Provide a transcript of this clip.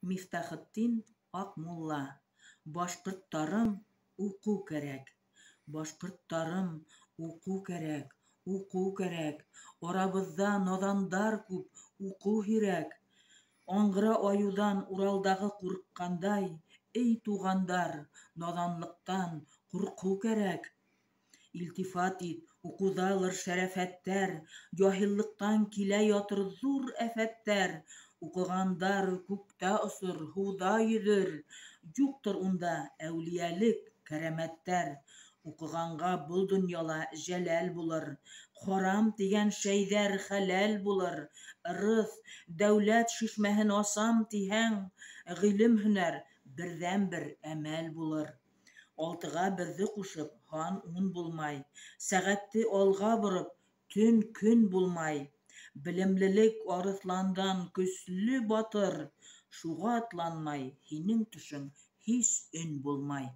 Мифтахетдин Акмулла. Башкорттарым, уку кәрәк. Башкорттарым, уку кәрәк. Уку кәрәк. Арабызда надандар күп, уку кирәк. Аңгыра аюдан Уралдагы курыккандай, эй тугандар, наданлыктан курку кәрәк. Илтифат ит, укудалыр шәрәфәттәр, җаһиллыктан килә ятыр зур афәттәр. Укыгандар күктә осыр, һуда йөзер, юктыр унда әүлиялык, кәрәмәттәр. Укыганга был дөньяла җәләл булыр, харам дигән шәйҙәр хәләл булыр. Ырыҫ, дәүләт шишмәһен асам тиһәң, гыйлем һөнәр берҙән-бер әмәл булыр. Алтыға берҙе ҡушып, һан ун булмай, сәғәтте алға бороп, төн көн булмай. Белемлелек арыҫландан көслө батыр, шуға атланмай, һинең төшөң һис өн булмай.